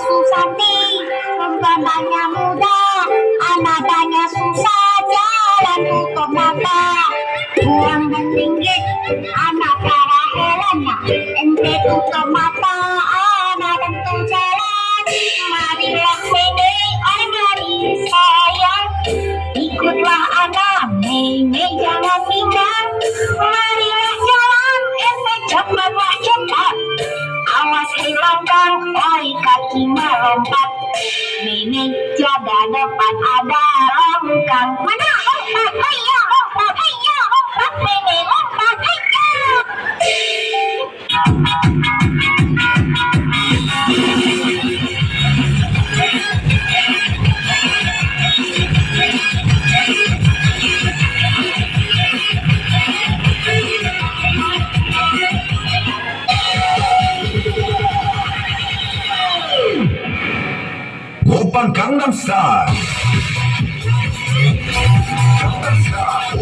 Susati, pembambangnya mudah, anaknya susah, jalan tutup mata. Buang meninggi, anak para helena, ente tutup mata, anak tentu jalan. Marilah sini, mari sayang, ikutlah anak, Mei jangan tinggal. Marilah jalan, ente cepatlah cepat. Awas hilangkan, kaki melompat. Mei jaga depan ada longkang. Mana lompat? Ayo lompat, ayo lompat. Mei lompat, ayo. Oppan Gangnam Style. Gangnam Style.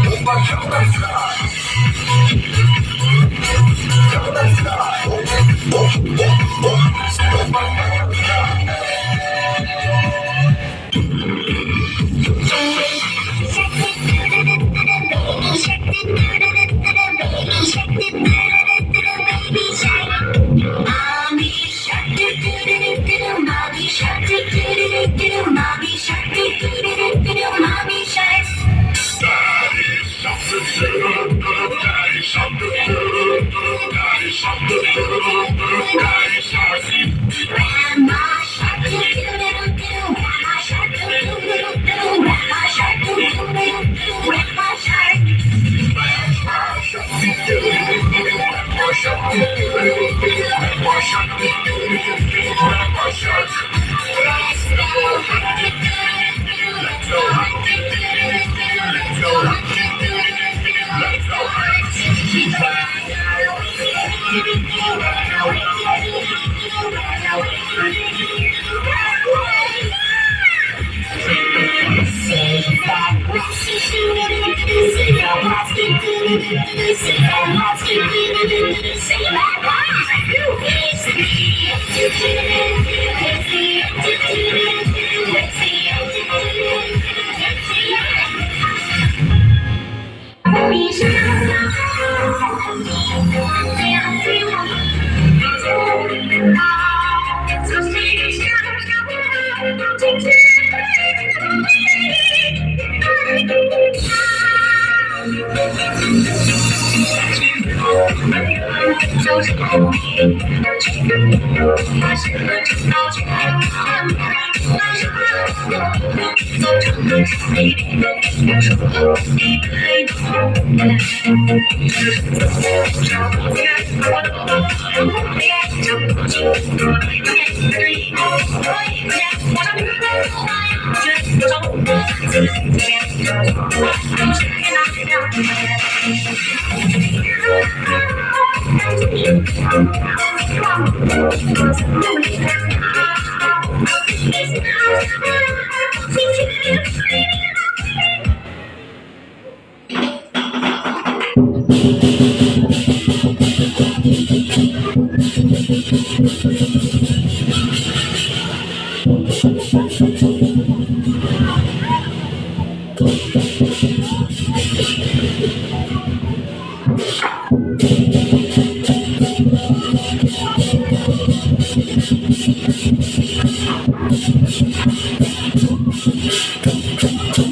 Oppan Gangnam Style. Gangnam Style. Oppan Gangnam Style.